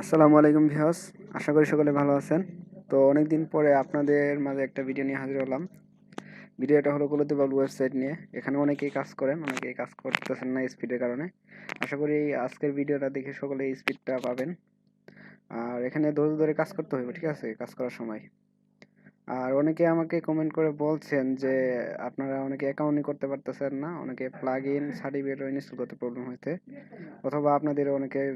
আসসালামু আলাইকুম ভিউয়ার্স, আশা করি সকলে ভালো আছেন। তো অনেকদিন পরে আপনাদের মাঝে একটা ভিডিও নিয়ে হাজির হলাম। ভিডিওটা হলো কলতিবাবলু ওয়েবসাইট নিয়ে। এখানে অনেকেই কাজ করেন, অনেকেই কাজ করতেছেন না স্পিডের কারণে। আশা করি আজকের ভিডিওটা দেখে সকলে স্পিডটা পাবেন। আর এখানে ধৈর্য ধরে কাজ করতে হবে, ঠিক আছে, কাজ করার সময়। আর অনেকে আমাকে কমেন্ট করে বলছেন যে আপনারা অনেকে অ্যাকাউন্টই করতে পারতেছেন না, অনেকে প্লাগ ইন সার্টিফিকেট ইনস্টল করতে প্রবলেম হয়েছে, অথবা আপনাদের অনেকের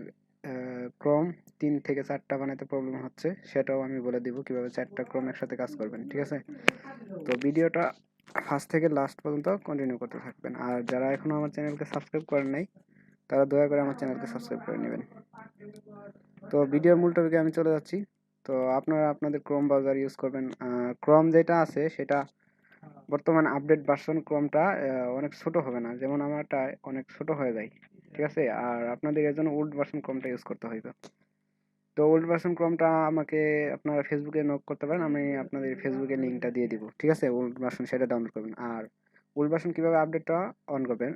ক্রম 3 থেকে 4টা বানাতে প্রবলেম হচ্ছে। সেটাও আমি বলে দিব কিভাবে 4টা ক্রম একসাথে কাজ করবেন, ঠিক আছে। তো ভিডিওটা ফার্স্ট থেকে লাস্ট পর্যন্ত কন্টিনিউ করতে থাকবেন। আর যারা এখনো আমার চ্যানেলকে সাবস্ক্রাইব করেন নাই, তারা দয়া করে আমার চ্যানেলকে সাবস্ক্রাইব করে নেবেন। তো ভিডিওর মূল টপিকে আমি চলে যাচ্ছি। তো আপনারা আপনাদের ক্রোম ব্রাউজার ইউজ করবেন। ক্রোম যেটা আছে সেটা বর্তমান আপডেট ভার্সন ক্রোমটা অনেক ছোট হবে না, যেমন আমারটা অনেক ছোট হয়ে যায়, ঠিক আছে। আর আপনাদের এর জন্য ওল্ড ভার্সন ক্রোমটা ইউজ করতে হইবে। তো ওল্ড ভার্সন ক্রোমটা আমাকে আপনারা ফেসবুকে নক করতে পারেন, আমি আপনাদের ফেসবুকে লিঙ্কটা দিয়ে দিব, ঠিক আছে। ওল্ড ভার্সন সেটা ডাউনলোড করবেন। আর ওল্ড ভার্সন কিভাবে আপডেটটা অন করবেন,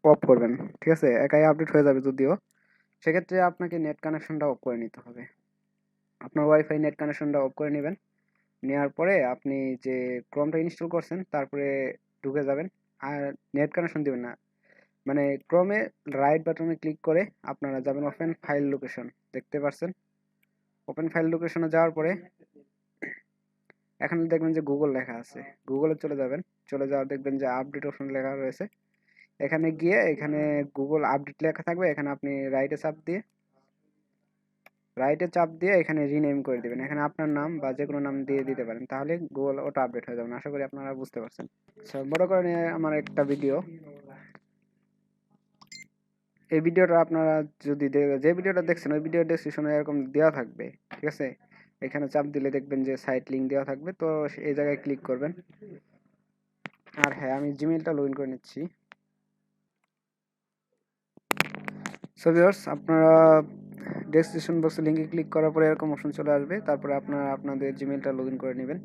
অফ করবেন, ঠিক আছে, একাই আপডেট হয়ে যাবে যদিও। সেক্ষেত্রে আপনাকে নেট কানেকশনটা অফ করে নিতে হবে। আপনার ওয়াইফাই নেট কানেকশনটা অফ করে নেবেন। নেওয়ার পরে আপনি যে ক্রোমটা ইনস্টল করছেন তারপরে ঢুকে যাবেন। আর নেট কানেকশন দিবেন না, মানে ক্রোমে রাইট বাটনে ক্লিক করে আপনারা যাবেন ওপেন ফাইল লোকেশন, দেখতে পাচ্ছেন। ওপেন ফাইল লোকেশনে যাওয়ার পরে এখানে দেখবেন যে গুগল লেখা আছে, গুগলে চলে যাবেন। চলে যাওয়ার দেখবেন যে আপডেট অপশন লেখা রয়েছে। এখানে গিয়ে এখানে গুগল আপডেট লেখা থাকবে, এখানে আপনি রাইটে চাপ দিয়ে এখানে রিনেম করে দিবেন। এখানে আপনার নাম বা যে কোনো নাম দিয়ে দিতে পারেন, তাহলে গুগল ওটা আপডেট হয়ে যাবে। আশা করি আপনারা বুঝতে পারছেন। আচ্ছা, বড় করে নিয়ে আমার একটা ভিডিও, এই ভিডিওটা আপনারা যদি যে ভিডিওটা দেখছেন ওই ভিডিও ডেসক্রিপশনে এরকম দেওয়া থাকবে, ঠিক আছে। এখানে চাপ দিলে দেখবেন যে সাইট লিংক দেওয়া থাকবে, তো এই জায়গায় ক্লিক করবেন। আর হ্যাঁ, আমি জিমেইলটা লগ ইন করে নিচ্ছি। সো ভিউয়ার্স, আপনারা ডেসক্রিপশন বক্সে লিঙ্কে ক্লিক করার পরে এরকম অপশন চলে আসবে। তারপরে আপনারা আপনাদের জিমেইলটা লগ ইন করে নেবেন।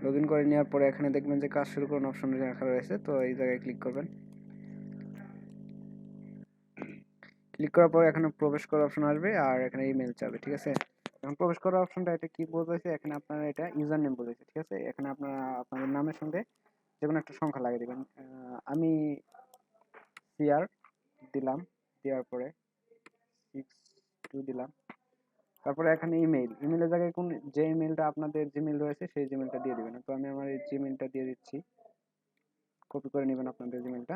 লগ ইন করে নেওয়ার পরে এখানে দেখবেন যে কাজ শুরু করুন অপশন লেখা রয়েছে, তো এই জায়গায় ক্লিক করবেন। ক্লিক করার পর এখানে প্রবেশ করার অপশন আসবে আর এখানে ইমেল চাবে, ঠিক আছে। এখন প্রবেশ করার অপশনটা এটা কি বোঝাইছে, এখানে আপনারা এটা ইউজার নেম বোঝাইছে, ঠিক আছে। এখানে আপনারা আপনাদের নামের সঙ্গে যে কোনো একটা সংখ্যা লাগিয়ে দেবেন। আমি সিআর দিলাম, দেওয়ার পরে 62 দিলাম। তারপরে এখানে ইমেলের জায়গায় কোন যে ইমেলটা আপনাদের জিমেইল রয়েছে সেই জিমেলটা দিয়ে দিবেন। তো আমি আমার এই জিমেলটা দিয়ে দিচ্ছি, কপি করে নেবেন আপনাদের জিমেলটা।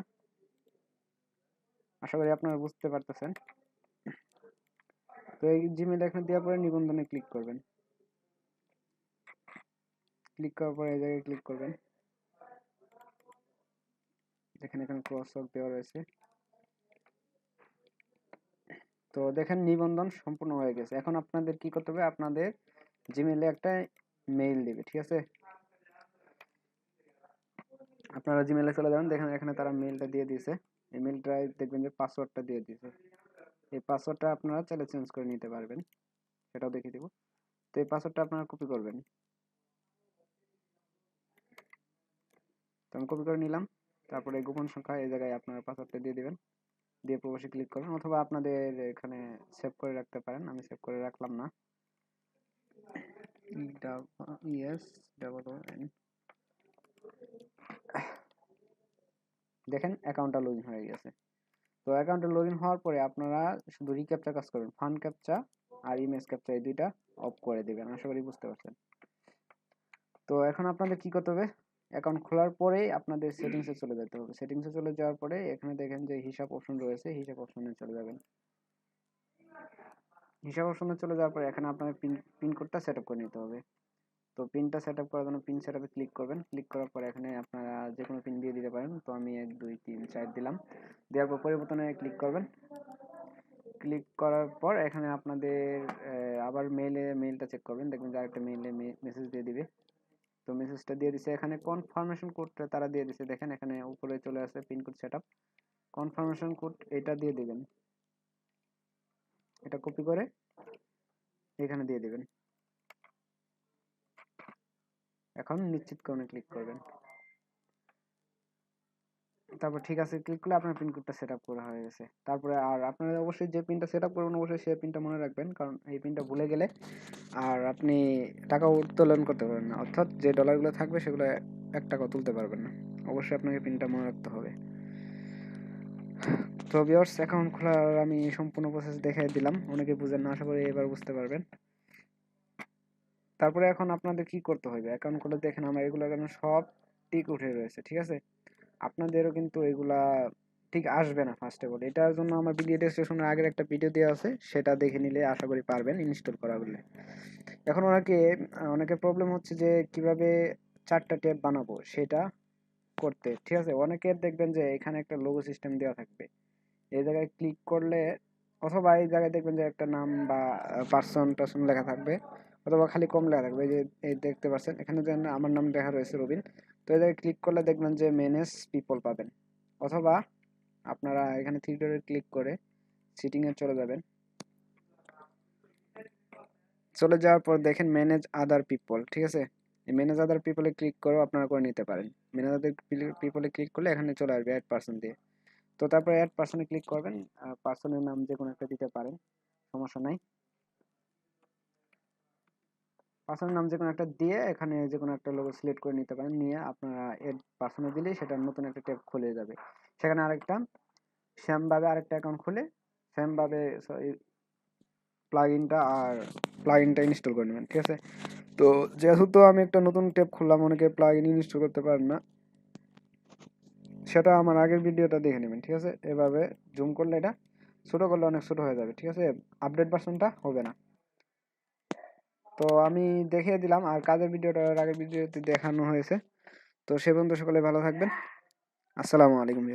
আশা করি আপনারা বুঝতে পারতেছেন। তো এই জিমেল এখানে দেওয়ার পরে নিবন্ধনে ক্লিক করবেন। ক্লিক করার পরে এই জায়গায় ক্লিক করবেন, দেখেন এখানে ক্রস ওয়াক দেওয়া রয়েছে। তো দেখেন নিবন্ধন সম্পূর্ণ হয়ে গেছে। এখন আপনাদের কি করতে হবে, আপনাদের জিমেইলে একটা মেইল দিবে, ঠিক আছে। আপনারা জিমেইলে চলে যাবেন, দেখেন এখানে তারা মেইলটা দিয়ে দিয়েছে। এই মেইলটায় দেখবেন যে পাসওয়ার্ডটা দিয়ে দিয়েছে। এই পাসওয়ার্ডটা আপনারা চাইলে চেঞ্জ করে নিতে পারবেন, সেটাও দেখিয়ে দিব। তো এই পাসওয়ার্ডটা আপনারা কপি করবেন। তো আমি কপি করে নিলাম। তারপরে গোপন সংখ্যা এই জায়গায় আপনারা পাসওয়ার্ডটা দিয়ে দিবেন, দিয়ে প্রবেশে ক্লিক করবেন, অথবা আপনাদের এখানে সেভ করে রাখতে পারেন। আমি সেভ করে রাখলাম না। দেখেন অ্যাকাউন্টটা লগ ইন হয়ে গেছে। তো অ্যাকাউন্টে লগ ইন হওয়ার পরে আপনারা শুধু রিক্যাপচা কাজ করবেন, ফান্ড ক্যাপচা আর ইমেজ ক্যাপচা, এই দুইটা অফ করে দিবেন। আশা করি বুঝতে পারছেন। তো এখন আপনাদের কি করতে হবে, অ্যাকাউন্ট খোলার পরেই আপনাদের সেটিংসে চলে যেতে হবে। সেটিংসে চলে যাওয়ার পরে এখানে দেখেন যে হিসাব অপশন রয়েছে, হিসাব অপশনে চলে যাবেন। হিসাব অপশনে চলে যাওয়ার পরে এখানে আপনাদের পিন কোডটা সেট আপ করে নিতে হবে। তো পিনটা সেট আপ করার জন্য পিন সেট আপে ক্লিক করবেন। ক্লিক করার পর এখানে আপনারা যে কোনো পিন দিয়ে দিতে পারেন। তো আমি 1 2 3 4 দিলাম। দেওয়ার পর পরিবর্তনে ক্লিক করবেন। ক্লিক করার পর এখানে আপনাদের আবার মেইলটা চেক করবেন, দেখবেন যে আরেকটা মেইলে মেসেজ দিয়ে দিবে। তো মেসেজটা দিয়ে দিছে। এখানে কনফার্মেশন কোডটা তারা দিয়ে দিছে, দেখেন এখানে উপরে চলে আসে pin code setup. Confirmation code এটা দিয়ে দিবেন, এটা কপি করে এখানে দিয়ে দিবেন। এখন নিশ্চিতকরণে ক্লিক করবেন। তারপর ঠিক আছে ক্লিক করলে আপনার পিন কোডটা সেট আপ করা হয়ে গেছে। তারপরে আর আপনারা অবশ্যই যে পিনটা সেট আপ করবেন অবশ্যই সেই পিনটা মনে রাখবেন, কারণ এই পিনটা ভুলে গেলে আর আপনি টাকা উত্তোলন করতে পারবেন না, অর্থাৎ যে ডলারগুলো থাকবে সেগুলো 1 টাকাও তুলতে পারবেন না। অবশ্যই আপনাকে পিনটা মনে রাখতে হবে। তো ভিউয়ার্স, অ্যাকাউন্ট খোলার আমি সম্পূর্ণ প্রসেস দেখিয়ে দিলাম, অনেকে বুঝেন না, আশা করি এবার বুঝতে পারবেন। তারপরে এখন আপনাদের কি করতে হবে, অ্যাকাউন্ট খুলে দেখেন আমার এগুলো এখানে সব টিক উঠে রয়েছে, ঠিক আছে। আপনাদেরও কিন্তু এগুলা ঠিক আসবে না ফার্স্ট অফ অল। এটার জন্য আমার ভিডিও ডেসক্রিপশনের আগের একটা ভিডিও দেওয়া আছে, সেটা দেখে নিলে আশা করি পারবেন ইনস্টল করা বলে। এখন অনেকের প্রবলেম হচ্ছে যে কিভাবে 4টা ট্যাব বানাবো সেটা করতে, ঠিক আছে। অনেকের দেখবেন যে এখানে একটা লোগো সিস্টেম দেওয়া থাকবে, এই জায়গায় ক্লিক করলে অথবা এই জায়গায় দেখবেন যে একটা নাম বা পার্সন টার্সন লেখা থাকবে, অথবা খালি কম লেখা থাকবে। এই যে এই দেখতে পাচ্ছেন এখানে যে আমার নাম লেখা রয়েছে রবিন। তো এই জায়গায় ক্লিক করলে দেখবেন যে ম্যানেজ পিপল পাবেন, অথবা আপনারা এখানে থ্রি ডটে ক্লিক করে সিটিংয়ে চলে যাবেন। চলে যাওয়ার পর দেখেন ম্যানেজ আদার পিপল, ঠিক আছে। এই ম্যানেজ আদার পিপলে ক্লিক করেও আপনারা করে নিতে পারেন। ম্যানেজ আদার পিপলে ক্লিক করলে এখানে চলে আসবে অ্যাড পার্সন দিয়ে। তো তারপরে অ্যাড পার্সনে ক্লিক করবেন, পার্সনের নাম যে কোনো একটা দিতে পারেন, সমস্যা নাই। পার্সনের নাম যে কোনো একটা দিয়ে এখানে যে কোনো একটা লোগো সিলেক্ট করে নিতে পারেন, নিয়ে আপনারা অ্যাড পার্সনে দিলেই সেটা নতুন একটা ট্যাব খুলে যাবে। সেখানে আরেকটা সেমভাবে আরেকটা অ্যাকাউন্ট খুলে সেমভাবে প্লাগইনটা ইনস্টল করে নেবেন, ঠিক আছে। তো যেহেতু আমি একটা নতুন ট্যাব খুললাম, অনেকে প্লাগইন ইনস্টল করতে পারেন না, সেটা আমার আগের ভিডিওটা দেখে নেবেন, ঠিক আছে। এভাবে জুম করলে এটা ছোট করলে অনেক ছোট হয়ে যাবে, ঠিক আছে, আপডেট ভার্সনটা হবে না। তো আমি দেখিয়ে দিলাম, আর কাজের ভিডিওটা আগের ভিডিওতে দেখানো হয়েছে। তো সে পর্যন্ত সকলে ভালো থাকবেন। আসসালামু আলাইকুম।